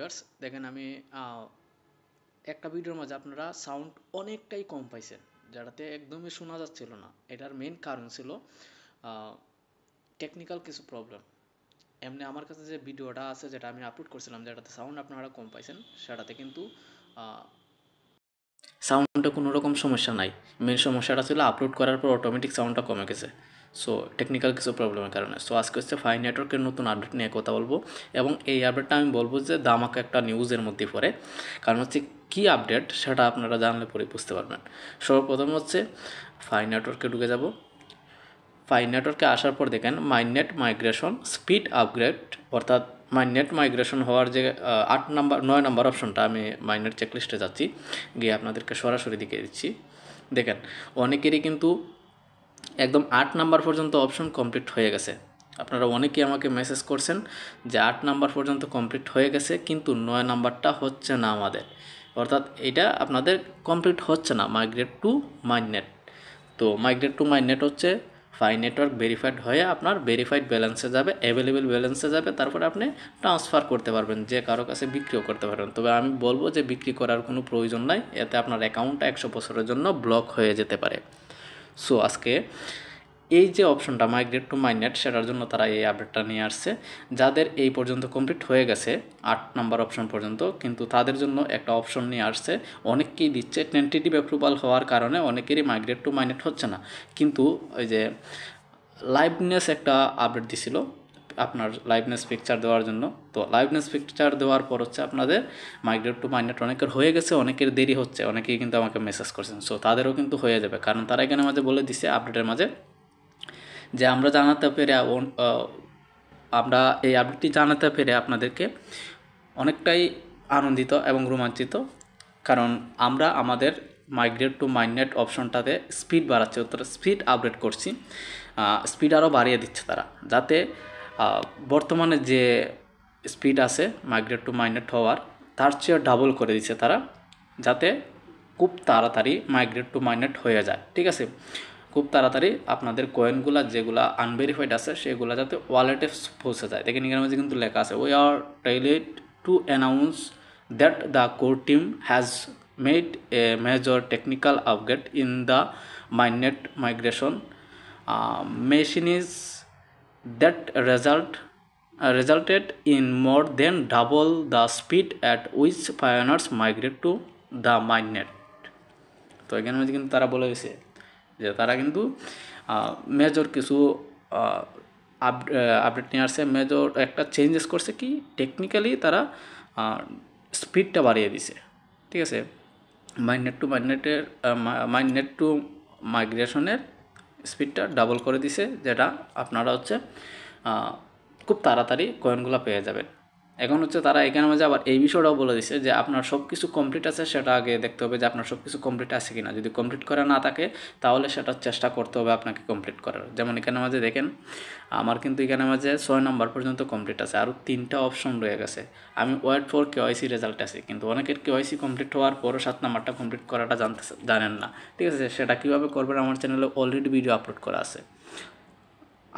Viewers দেখেন আমি একটা ভিডিওর মাঝে আপনারা সাউন্ড অনেকটাই কম পাইছেন, যেটাতে একদমই শোনা যাচ্ছিল না। এটার মেইন কারণ ছিল টেকনিক্যাল কিছু প্রবলেম। এমনি আমার কাছে যে ভিডিওটা আছে যেটা আমি আপলোড করছিলাম, যেটাতে সাউন্ড আপনারা কম পাইছেন, সেটাতে কিন্তু সাউন্ডে কোনো রকম সমস্যা নাই। মেন সমস্যাটা ছিল আপলোড করার পর অটোমেটিক সাউন্ডটা কমে গেছে। সো টেকনিক্যাল কিছু প্রবলেমের কারণে। সো আজকে হচ্ছে ফাই নেটওয়ার্কের নতুন আপডেট নিয়ে কথা বলবো, এবং এই আপডেটটা আমি বলবো যে দামাকা একটা নিউজের মধ্যে পড়ে। কারণ হচ্ছে কী আপডেট সেটা আপনারা জানলে পরে বুঝতে পারবেন। সর্বপ্রথম হচ্ছে ফাই নেটওয়ার্কে ঢুকে যাব। ফাই নেটওয়ার্কে আসার পর দেখেন মাইনেট মাইগ্রেশন স্পিড আপগ্রেড, অর্থাৎ মাইনেট মাইগ্রেশন হওয়ার যে 9 নাম্বার অপশনটা, আমি মাইনেট চেকলিস্টে যাচ্ছি, গিয়ে আপনাদেরকে সরাসরি দেখিয়ে দিচ্ছি। দেখেন অনেকেরই কিন্তু একদম 8 নাম্বার পর্যন্ত অপশন কমপ্লিট হয়ে গেছে। আপনারা অনেকেই আমাকে মেসেজ করছেন যে 8 নাম্বার পর্যন্ত কমপ্লিট হয়ে গেছে, কিন্তু 9 নাম্বারটা হচ্ছে না আমাদের, অর্থাৎ এটা আপনাদের কমপ্লিট হচ্ছে না মাইগ্রেট টু মাইনেট। তো মাইগ্রেট টু মাইনেট হচ্ছে ফাই নেটওয়ার্ক ভেরিফাইড হয়ে আপনার ভেরিফাইড ব্যালেন্সে যাবে, অ্যাভেলেবেল ব্যালেন্সে যাবে, তারপরে আপনি ট্রান্সফার করতে পারবেন, যে কারো কাছে বিক্রিও করতে পারবেন। তবে আমি বলবো যে বিক্রি করার কোনো প্রয়োজন নাই, এতে আপনার অ্যাকাউন্টটা 100 বছরের জন্য ব্লক হয়ে যেতে পারে। সো আজকে এই যে অপশনটা মাইগ্রেট টু মাইনেট, সেটার জন্য তারা এই আপডেটটা নিয়ে আসছে। যাদের এই পর্যন্ত কমপ্লিট হয়ে গেছে 8 নাম্বার অপশন পর্যন্ত, কিন্তু তাদের জন্য একটা অপশন নিয়ে আসছে, অনেককেই দিচ্ছে টেন্টেটিভ অ্যাপ্রুভাল হওয়ার কারণে অনেকেরই মাইগ্রেট টু মাইনেট হচ্ছে না। কিন্তু ওই যে লাইভনেস একটা আপডেট দিছিল আপনার লাইভনেস পিকচার দেওয়ার জন্য। তো লাইভনেস পিকচার দেওয়ার পর হচ্ছে আপনাদের মাইগ্রেট টু মাইনেট অনেকের হয়ে গেছে, অনেকের দেরি হচ্ছে, অনেকেই কিন্তু আমাকে মেসেজ করছেন। সো তাদেরও কিন্তু হয়ে যাবে, কারণ তারা এখানে মাঝে বলে দিচ্ছে আপডেটের মাঝে যে আমরা জানাতে পেরে আমরা এই আপডেটটি জানাতে পেরে আপনাদেরকে অনেকটাই আনন্দিত এবং রোমাঞ্চিত, কারণ আমরা আমাদের মাইগ্রেট টু মাইনেট অপশনটাতে স্পিড বাড়াচ্ছি, অর্থাৎ স্পিড আপডেট করছি, স্পিড আরও বাড়িয়ে দিচ্ছে তারা, যাতে বর্তমানে যে স্পিড আছে মাইগ্রেট টু মাইনেট হওয়ার, তার চেয়ে ডাবল করে দিচ্ছে তারা, যাতে খুব তাড়াতাড়ি মাইগ্রেট টু মাইনেট হয়ে যায়। ঠিক আছে, খুব তাড়াতাড়ি আপনাদের কয়েনগুলো যেগুলো আনভেরিফাইড আছে সেগুলো যাতে ওয়ালেটে পৌঁছে যায়। দেখেন এখানে মধ্যে কিন্তু লেখা আছে, we are thrilled to announce that the core team has made a major technical upgrade in the mainnet migration mechanisms that resulted in more than double the speed at which pioneers migrate to the mainnet. তো এখানে মধ্যে কিন্তু তারা বলে গেছে যে তারা কিন্তু মেজর কিছু আপডেট নিয়ে আসছে, মেজর একটা চেঞ্জেস করছে, কি টেকনিক্যালি তারা স্পিডটা বাড়িয়ে দিছে। ঠিক আছে, মাইনেট টু মাইগ্রেশনের স্পিডটা ডাবল করে দিছে, যেটা আপনারা হচ্ছে খুব তাড়াতাড়ি কয়েনগুলো পেয়ে যাবেন। এখন হচ্ছে তারা এখানে মাঝে আবার এই বিষয়টাও বলে দিচ্ছে যে আপনার সব কিছু কমপ্লিট আছে, সেটা আগে দেখতে হবে যে আপনার সব কিছু কমপ্লিট আছে কিনা। যদি কমপ্লিট করা না থাকে তাহলে সেটা চেষ্টা করতে হবে আপনাকে কমপ্লিট করার। যেমন এখানে মাঝে দেখেন আমার কিন্তু এখানে মাঝে 6 নাম্বার পর্যন্ত কমপ্লিট আছে, আরও 3টা অপশন রয়ে গেছে। আমি ওয়েট ফর কেওয়াইসি রেজাল্ট আছে, কিন্তু অনেকের কেওয়াইসি কমপ্লিট হওয়ার পরও 7 নাম্বারটা কমপ্লিট করাটা জানেন না। ঠিক আছে, সেটা কীভাবে করবেন আমার চ্যানেলে অলরেডি ভিডিও আপলোড করা আছে,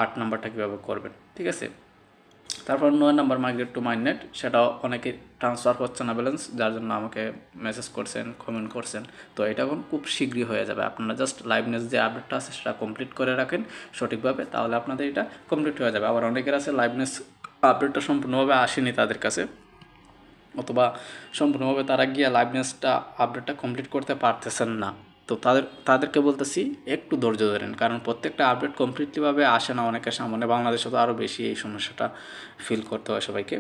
8 নাম্বারটা কীভাবে করবেন। ঠিক আছে, তারপর 9 নাম্বার মাইগ্রেট টু মাইনেট, সেটাও অনেকে ট্রান্সফার হচ্ছে না ব্যালেন্স, যার জন্য আমাকে মেসেজ করছেন, কমেন্ট করছেন। তো এটা এখন খুব শীঘ্রই হয়ে যাবে। আপনারা জাস্ট লাইভনেস যে আপডেটটা আছে সেটা কমপ্লিট করে রাখেন সঠিকভাবে, তাহলে আপনাদের এটা কমপ্লিট হয়ে যাবে। আবার অনেকের আছে লাইভনেস আপডেটটা সম্পূর্ণভাবে আসেনি তাদের কাছে, অথবা সম্পূর্ণভাবে তারা গিয়ে লাইভনেসটা আপডেটটা কমপ্লিট করতে পারতেছেন না। তো তাদেরকে বলতেছি একটু ধৈর্য ধরেন, কারণ প্রত্যেকটা আপডেট কমপ্লিটলিভাবে আসে না অনেকের সামনে, বাংলাদেশে তো আরও বেশি এই সমস্যাটা ফিল করতে হয় সবাইকে।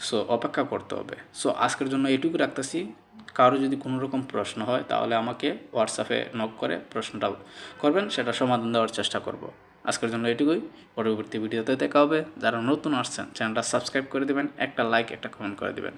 সো অপেক্ষা করতে হবে। সো আজকের জন্য এইটুকু রাখতেছি। কারো যদি কোনো রকম প্রশ্ন হয় তাহলে আমাকে হোয়াটসঅ্যাপে নক করে প্রশ্নটা করবেন, সেটা সমাধান দেওয়ার চেষ্টা করব। আজকের জন্য এটুকুই, পরবর্তী ভিডিওতে দেখা হবে। যারা নতুন আসছেন চ্যানেলটা সাবস্ক্রাইব করে দেবেন, একটা লাইক একটা কমেন্ট করে দেবেন।